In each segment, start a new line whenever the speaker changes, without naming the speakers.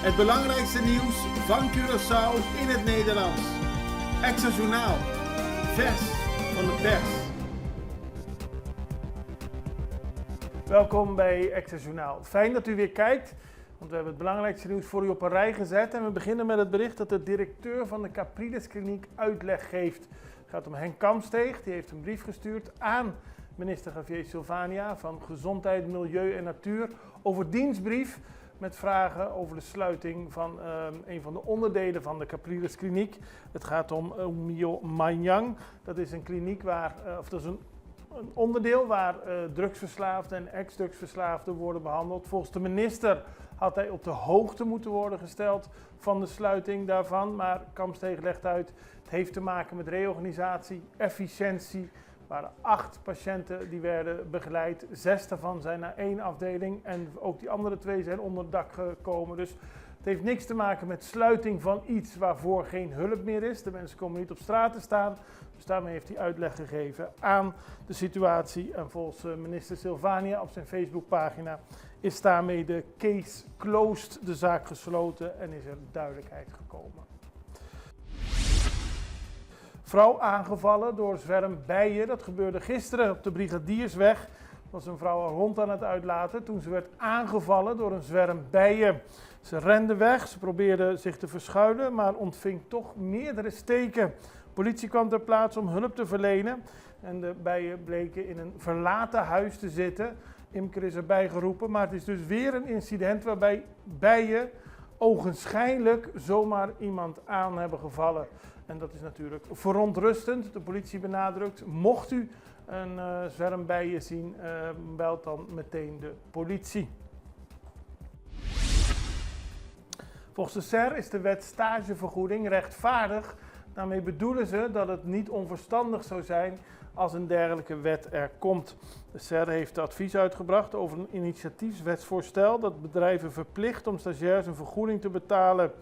Het belangrijkste nieuws van Curaçao in het Nederlands. Extra Journaal. Vers van de pers.
Welkom bij Extra Journaal. Fijn dat u weer kijkt, want we hebben het belangrijkste nieuws voor u op een rij gezet. En we beginnen met het bericht dat de directeur van de Capriles Kliniek uitleg geeft. Het gaat om Henk Kamsteeg, die heeft een brief gestuurd aan minister Javier Silvania van Gezondheid, Milieu en Natuur over dienstbrief met vragen over de sluiting van een van de onderdelen van de Capriles Kliniek. Het gaat om Mio Manyang. Dat is een kliniek dat is een onderdeel waar drugsverslaafden en ex-drugsverslaafden worden behandeld. Volgens de minister had hij op de hoogte moeten worden gesteld van de sluiting daarvan. Maar Kamsteeg legt uit, het heeft te maken met reorganisatie, efficiëntie. Er waren 8 patiënten die werden begeleid. 6 daarvan zijn naar 1 afdeling en ook die andere 2 zijn onder dak gekomen. Dus het heeft niks te maken met sluiting van iets waarvoor geen hulp meer is. De mensen komen niet op straat te staan. Dus daarmee heeft hij uitleg gegeven aan de situatie. En volgens minister Silvania op zijn Facebookpagina is daarmee de case closed, de zaak gesloten en is er duidelijkheid gekomen. Vrouw aangevallen door zwerm bijen. Dat gebeurde gisteren op de Brigadiersweg. Was een vrouw haar hond aan het uitlaten toen ze werd aangevallen door een zwerm bijen. Ze rende weg, ze probeerde zich te verschuilen, maar ontving toch meerdere steken. Politie kwam ter plaatse om hulp te verlenen en de bijen bleken in een verlaten huis te zitten. Imker is erbij geroepen, maar het is dus weer een incident waarbij bijen ogenschijnlijk zomaar iemand aan hebben gevallen. En dat is natuurlijk verontrustend. De politie benadrukt, mocht u een zwerm bijen zien, belt dan meteen de politie. Volgens de SER is de wet stagevergoeding rechtvaardig. Daarmee bedoelen ze dat het niet onverstandig zou zijn als een dergelijke wet er komt. De SER heeft advies uitgebracht over een initiatiefwetsvoorstel dat bedrijven verplicht om stagiairs een vergoeding te betalen.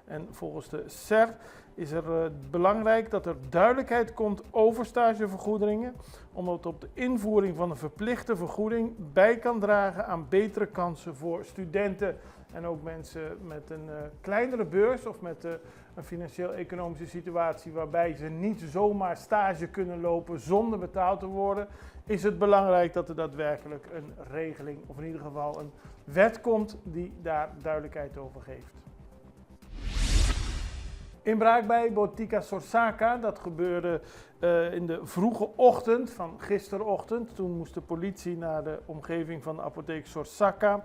En volgens de SER is er belangrijk dat er duidelijkheid komt over stagevergoedingen, omdat op de invoering van een verplichte vergoeding bij kan dragen aan betere kansen voor studenten en ook mensen met een kleinere beurs of met een financieel-economische situatie waarbij ze niet zomaar stage kunnen lopen zonder betaald te worden, is het belangrijk dat er daadwerkelijk een regeling of in ieder geval een wet komt die daar duidelijkheid over geeft. Inbraak bij Botica Sorsaka, dat gebeurde in de vroege ochtend van gisterochtend. Toen moest de politie naar de omgeving van de apotheek Sorsaka.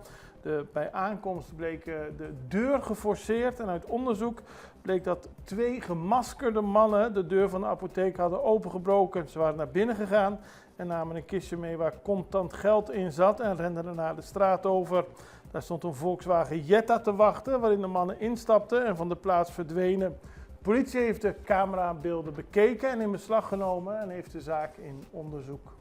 Bij aankomst bleek de deur geforceerd en uit onderzoek bleek dat 2 gemaskerde mannen de deur van de apotheek hadden opengebroken. Ze waren naar binnen gegaan en namen een kistje mee waar contant geld in zat en renden daarna de straat over. Daar stond een Volkswagen Jetta te wachten waarin de mannen instapten en van de plaats verdwenen. De politie heeft de camerabeelden bekeken en in beslag genomen en heeft de zaak in onderzoek.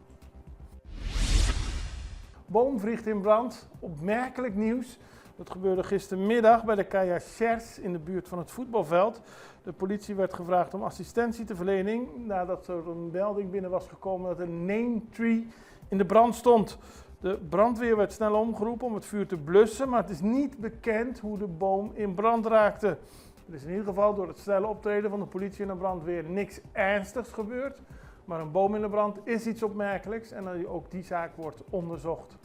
Boom vliegt in brand. Opmerkelijk nieuws. Dat gebeurde gistermiddag bij de Kaya Shers in de buurt van het voetbalveld. De politie werd gevraagd om assistentie te verlenen nadat er een melding binnen was gekomen dat een name tree in de brand stond. De brandweer werd snel omgeroepen om het vuur te blussen, maar het is niet bekend hoe de boom in brand raakte. Er is in ieder geval door het snelle optreden van de politie en de brandweer niks ernstigs gebeurd. Maar een boom in de brand is iets opmerkelijks en ook die zaak wordt onderzocht.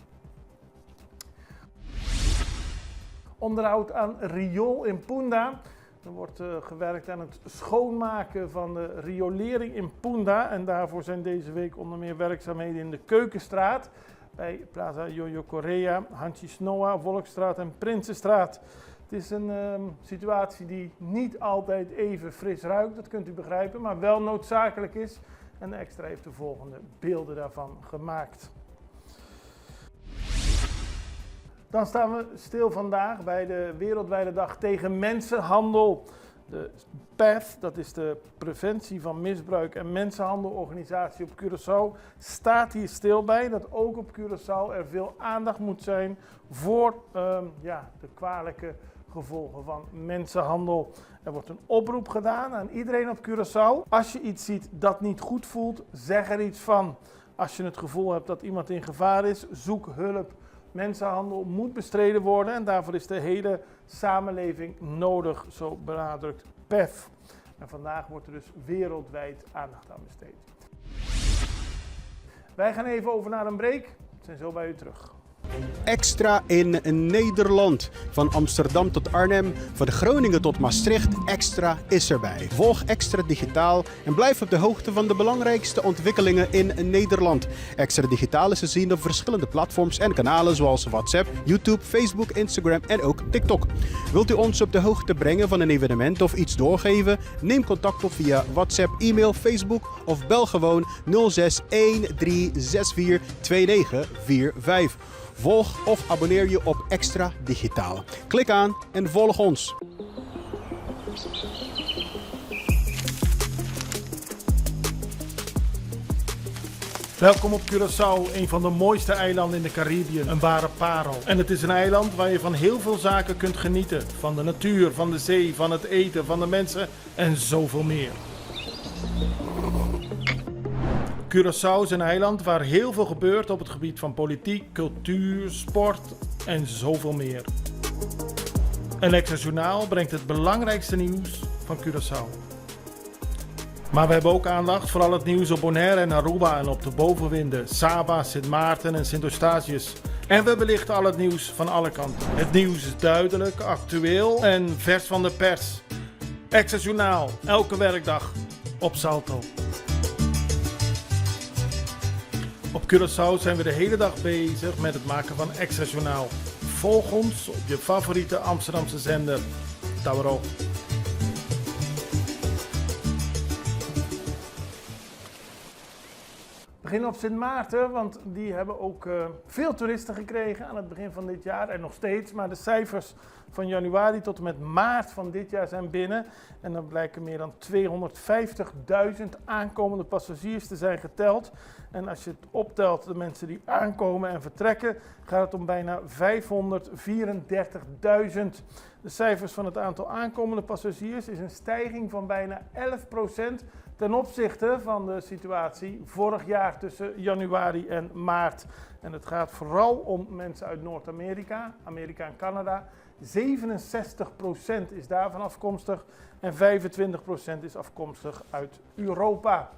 Onderhoud aan riool in Punda. Er wordt gewerkt aan het schoonmaken van de riolering in Punda. En daarvoor zijn deze week onder meer werkzaamheden in de Keukenstraat. Bij Plaza Jojo Correa, Hanchi Snoa, Volksstraat en Prinsenstraat. Het is een situatie die niet altijd even fris ruikt, dat kunt u begrijpen, maar wel noodzakelijk is. En de Extra heeft de volgende beelden daarvan gemaakt. Dan staan we stil vandaag bij de Wereldwijde Dag tegen Mensenhandel. De PATH, dat is de Preventie van Misbruik en Mensenhandelorganisatie op Curaçao, staat hier stil bij dat ook op Curaçao er veel aandacht moet zijn voor de kwalijke gevolgen van mensenhandel. Er wordt een oproep gedaan aan iedereen op Curaçao. Als je iets ziet dat niet goed voelt, zeg er iets van. Als je het gevoel hebt dat iemand in gevaar is, zoek hulp. mensenhandel moet bestreden worden en daarvoor is de hele samenleving nodig, zo benadrukt PEF. En vandaag wordt er dus wereldwijd aandacht aan besteed. Wij gaan even over naar een break. We zijn zo bij u terug.
Extra in Nederland. Van Amsterdam tot Arnhem, van Groningen tot Maastricht, Extra is erbij. Volg Extra Digitaal en blijf op de hoogte van de belangrijkste ontwikkelingen in Nederland. Extra Digitaal is te zien op verschillende platforms en kanalen zoals WhatsApp, YouTube, Facebook, Instagram en ook TikTok. Wilt u ons op de hoogte brengen van een evenement of iets doorgeven? Neem contact op via WhatsApp, e-mail, Facebook of bel gewoon 06 1364 2945. Volg of abonneer je op Extra Digitaal. Klik aan en volg ons.
Welkom op Curaçao, een van de mooiste eilanden in de Caribiën, een ware parel. En het is een eiland waar je van heel veel zaken kunt genieten. Van de natuur, van de zee, van het eten, van de mensen en zoveel meer. Curaçao is een eiland waar heel veel gebeurt op het gebied van politiek, cultuur, sport en zoveel meer. En Extra Journaal brengt het belangrijkste nieuws van Curaçao. Maar we hebben ook aandacht voor al het nieuws op Bonaire en Aruba en op de bovenwinden, Saba, Sint Maarten en Sint Eustatius. En we belichten al het nieuws van alle kanten. Het nieuws is duidelijk, actueel en vers van de pers. Extra Journaal, elke werkdag op Salto. Op Curaçao zijn we de hele dag bezig met het maken van Extra Journaal. Volg ons op je favoriete Amsterdamse zender. Tauro. We beginnen op Sint Maarten, want die hebben ook veel toeristen gekregen aan het begin van dit jaar en nog steeds. Maar de cijfers van januari tot en met maart van dit jaar zijn binnen. En dan blijken meer dan 250.000 aankomende passagiers te zijn geteld. En als je het optelt, de mensen die aankomen en vertrekken, gaat het om bijna 534.000. De cijfers van het aantal aankomende passagiers is een stijging van bijna 11% ten opzichte van de situatie vorig jaar tussen januari en maart. En het gaat vooral om mensen uit Noord-Amerika, Amerika en Canada. 67% is daarvan afkomstig en 25% is afkomstig uit Europa.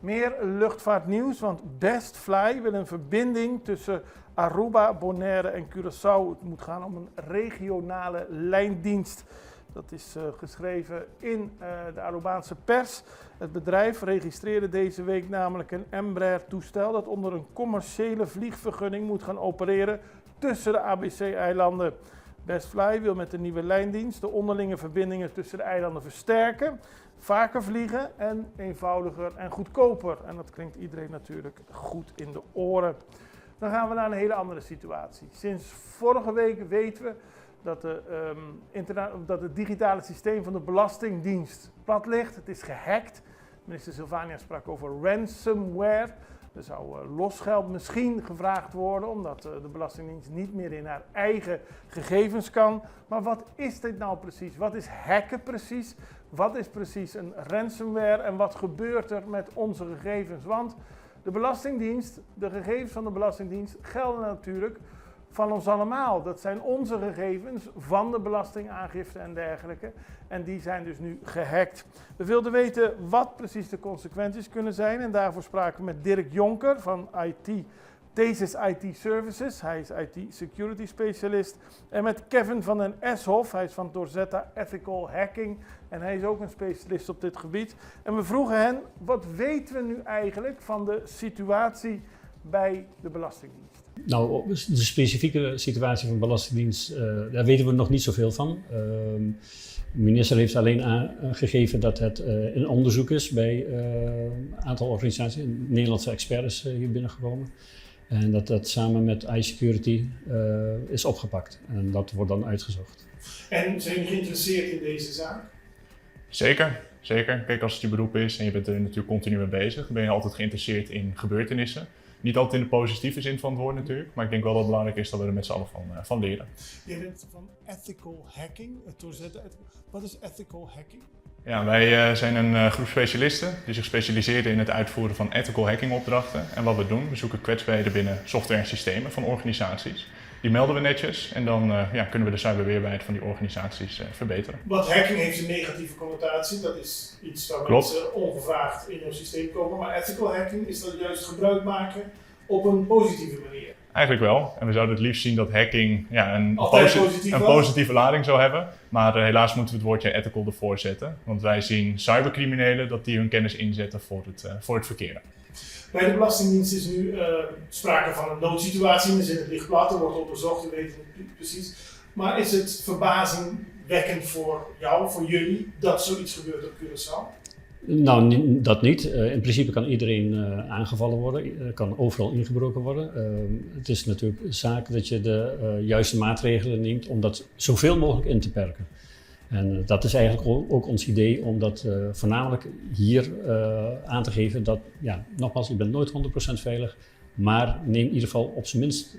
Meer luchtvaartnieuws, want Best Fly wil een verbinding tussen Aruba, Bonaire en Curaçao. Het moet gaan om een regionale lijndienst. Dat is geschreven in de Arubaanse pers. Het bedrijf registreerde deze week namelijk een Embraer-toestel dat onder een commerciële vliegvergunning moet gaan opereren tussen de ABC-eilanden. Best Fly wil met de nieuwe lijndienst de onderlinge verbindingen tussen de eilanden versterken, vaker vliegen en eenvoudiger en goedkoper. En dat klinkt iedereen natuurlijk goed in de oren. Dan gaan we naar een hele andere situatie. Sinds vorige week weten we dat het digitale systeem van de Belastingdienst plat ligt. Het is gehackt. Minister Sylvania sprak over ransomware. Er zou losgeld misschien gevraagd worden, omdat de Belastingdienst niet meer in haar eigen gegevens kan. Maar wat is dit nou precies? Wat is hacken precies? Wat is precies een ransomware en wat gebeurt er met onze gegevens? Want de Belastingdienst, de gegevens van de Belastingdienst gelden natuurlijk van ons allemaal. Dat zijn onze gegevens van de belastingaangifte en dergelijke. En die zijn dus nu gehackt. We wilden weten wat precies de consequenties kunnen zijn. En daarvoor spraken we met Dirk Jonker van Thesis IT Services. Hij is IT Security Specialist. En met Kevin van den Eshoff. Hij is van Dorzetta Ethical Hacking. En hij is ook een specialist op dit gebied. En we vroegen hen, wat weten we nu eigenlijk van de situatie bij de Belastingdienst?
Nou, de specifieke situatie van de Belastingdienst, daar weten we nog niet zoveel van. De minister heeft alleen aangegeven dat het een onderzoek is bij een aantal organisaties. Een Nederlandse expert is hier binnengekomen. En dat samen met iSecurity is opgepakt. En dat wordt dan uitgezocht.
En zijn jullie geïnteresseerd in deze zaak?
Zeker, zeker. Kijk, als het je beroep is en je bent er natuurlijk continu mee bezig, dan ben je altijd geïnteresseerd in gebeurtenissen. Niet altijd in de positieve zin van het woord natuurlijk, maar ik denk wel dat het belangrijk is dat we er met z'n allen van leren.
Je bent van ethical hacking. Wat is ethical hacking?
Ja, wij zijn een groep specialisten die zich specialiseren in het uitvoeren van ethical hacking opdrachten. En wat we doen, we zoeken kwetsbaarheden binnen software en systemen van organisaties. Die melden we netjes en dan kunnen we de cyberweerbaarheid van die organisaties verbeteren.
Want hacking heeft een negatieve connotatie, dat is iets waar mensen ongevraagd in jouw systeem komen. Maar ethical hacking is dat juist gebruik maken op een positieve manier.
Eigenlijk wel. En we zouden het liefst zien dat hacking een
positief
positieve lading zou hebben. Maar helaas moeten we het woordje ethical ervoor zetten. Want wij zien cybercriminelen dat die hun kennis inzetten voor het verkeer.
Bij de Belastingdienst is nu sprake van een noodsituatie. We zitten licht plat, er wordt onderzocht, we weten het niet precies. Maar is het verbazingwekkend voor jou, voor jullie, dat zoiets gebeurt op Curaçao?
Nou, dat niet. In principe kan iedereen aangevallen worden, er kan overal ingebroken worden. Het is natuurlijk zaak dat je de juiste maatregelen neemt om dat zoveel mogelijk in te perken. En dat is eigenlijk ook ons idee om dat voornamelijk hier aan te geven dat, nogmaals, je bent nooit 100% veilig, maar neem in ieder geval op zijn minst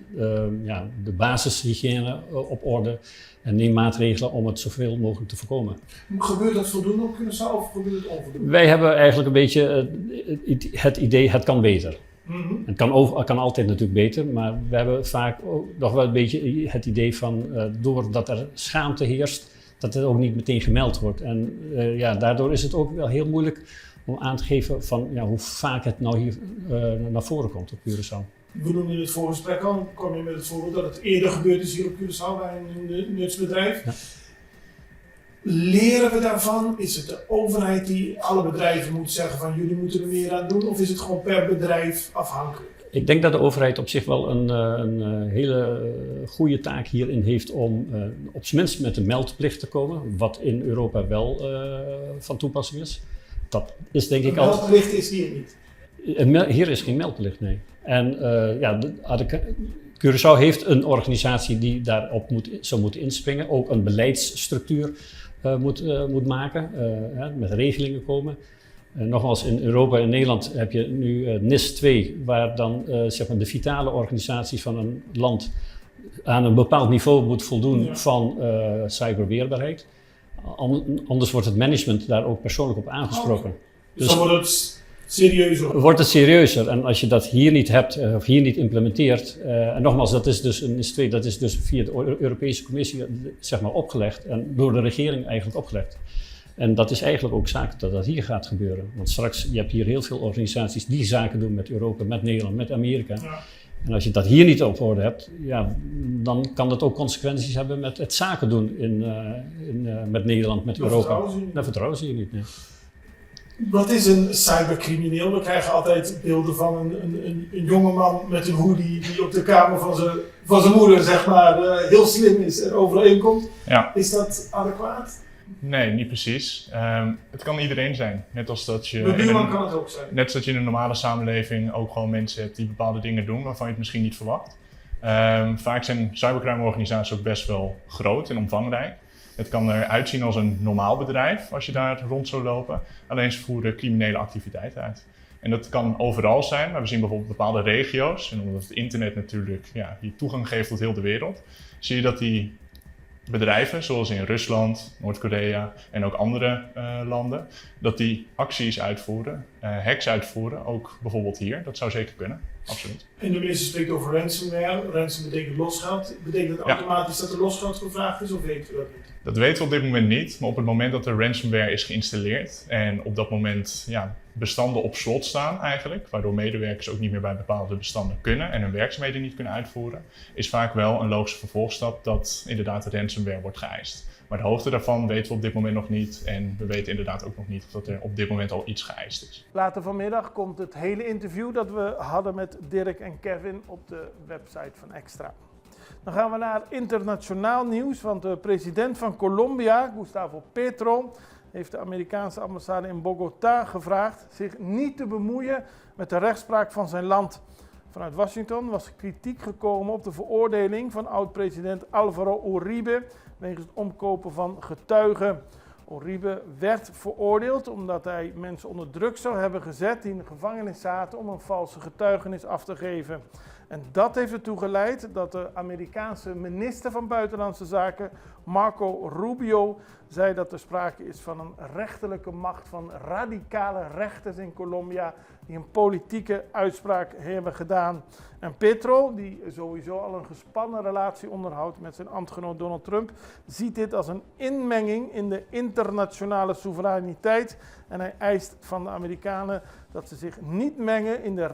de basishygiëne op orde en neem maatregelen om het zoveel mogelijk te voorkomen.
Gebeurt dat voldoende op Curaçao of gebeurt het onvoldoende?
Wij hebben eigenlijk een beetje het idee, het kan beter.
Mm-hmm.
Het kan altijd natuurlijk beter, maar we hebben vaak ook nog wel een beetje het idee van, doordat er schaamte heerst, dat het ook niet meteen gemeld wordt. En daardoor is het ook wel heel moeilijk om aan te geven van hoe vaak het nou hier naar voren komt op Curaçao.
We noemden in het voorgesprek al, kwam je met het voorbeeld dat het eerder gebeurd is hier op Curaçao bij een nutsbedrijf. Ja. Leren we daarvan? Is het de overheid die alle bedrijven moet zeggen van jullie moeten er meer aan doen? Of is het gewoon per bedrijf afhankelijk?
Ik denk dat de overheid op zich wel een hele goede taak hierin heeft om op zijn minst met een meldplicht te komen, wat in Europa wel van toepassing is. Dat is denk ik al.
Een meldplicht is hier niet.
Hier is geen meldplicht, nee. En Curaçao heeft een organisatie die daarop zou moeten inspringen, ook een beleidsstructuur moet maken, met regelingen komen. Nogmaals, in Europa en Nederland heb je nu NIS 2, waar dan de vitale organisaties van een land aan een bepaald niveau moet voldoen van cyberweerbaarheid. Anders wordt het management daar ook persoonlijk op aangesproken.
Dus dan wordt het serieuzer?
Wordt het serieuzer. En als je dat hier niet hebt of hier niet implementeert, en nogmaals, dat is dus een NIS 2, dat is dus via de Europese Commissie opgelegd en door de regering eigenlijk opgelegd. En dat is eigenlijk ook zaak dat hier gaat gebeuren. Want straks, je hebt hier heel veel organisaties die zaken doen met Europa, met Nederland, met Amerika. Ja. En als je dat hier niet op orde hebt, dan kan dat ook consequenties hebben met het zaken doen met Nederland, met Europa. Daar vertrouwen ze hier niet. Nee.
Wat is een cybercrimineel? We krijgen altijd beelden van een jongeman met een hoodie die op de kamer van zijn moeder heel slim is en overal inkomt.
Ja.
Is dat adequaat?
Nee, niet precies. Het kan iedereen zijn. Net als dat je
kan het ook zijn.
Net als dat je in een normale samenleving ook gewoon mensen hebt die bepaalde dingen doen waarvan je het misschien niet verwacht. Vaak zijn cybercrime-organisaties ook best wel groot en omvangrijk. Het kan eruit zien als een normaal bedrijf als je daar rond zou lopen. Alleen ze voeren criminele activiteiten uit. En dat kan overal zijn, maar we zien bijvoorbeeld bepaalde regio's. En omdat het internet natuurlijk die toegang geeft tot heel de wereld, zie je dat die bedrijven, zoals in Rusland, Noord-Korea en ook andere landen, dat die acties uitvoeren, hacks uitvoeren, ook bijvoorbeeld hier. Dat zou zeker kunnen, absoluut.
En de minister spreekt over ransomware. Ransom betekent losgeld. Betekent dat automatisch dat er losgeld gevraagd is of weten we dat niet?
Dat weten we op dit moment niet, maar op het moment dat er ransomware is geïnstalleerd en op dat moment bestanden op slot staan eigenlijk, waardoor medewerkers ook niet meer bij bepaalde bestanden kunnen en hun werkzaamheden niet kunnen uitvoeren, is vaak wel een logische vervolgstap dat inderdaad de ransomware wordt geëist. Maar de hoogte daarvan weten we op dit moment nog niet en we weten inderdaad ook nog niet of dat er op dit moment al iets geëist is.
Later vanmiddag komt het hele interview dat we hadden met Dirk en Kevin op de website van Extra. Dan gaan we naar internationaal nieuws, want de president van Colombia, Gustavo Petro, heeft de Amerikaanse ambassade in Bogota gevraagd zich niet te bemoeien met de rechtspraak van zijn land. Vanuit Washington was kritiek gekomen op de veroordeling van oud-president Álvaro Uribe wegens het omkopen van getuigen. Uribe werd veroordeeld omdat hij mensen onder druk zou hebben gezet die in de gevangenis zaten om een valse getuigenis af te geven. En dat heeft ertoe geleid dat de Amerikaanse minister van Buitenlandse Zaken, Marco Rubio, zei dat er sprake is van een rechterlijke macht van radicale rechters in Colombia die een politieke uitspraak hebben gedaan. En Petro, die sowieso al een gespannen relatie onderhoudt met zijn ambtgenoot Donald Trump, ziet dit als een inmenging in de internationale soevereiniteit. En hij eist van de Amerikanen dat ze zich niet mengen in de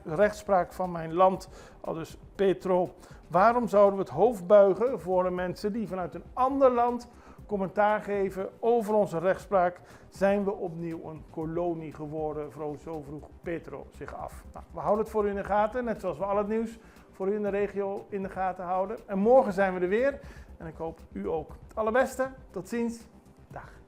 rechtspraak van mijn land, aldus Petro. Waarom zouden we het hoofd buigen voor de mensen die vanuit een ander land commentaar geven over onze rechtspraak? Zijn we opnieuw een kolonie geworden? Zo vroeg Petro zich af. Nou, we houden het voor u in de gaten, net zoals we al het nieuws voor u in de regio in de gaten houden. En morgen zijn we er weer en ik hoop u ook. Het allerbeste, tot ziens, dag.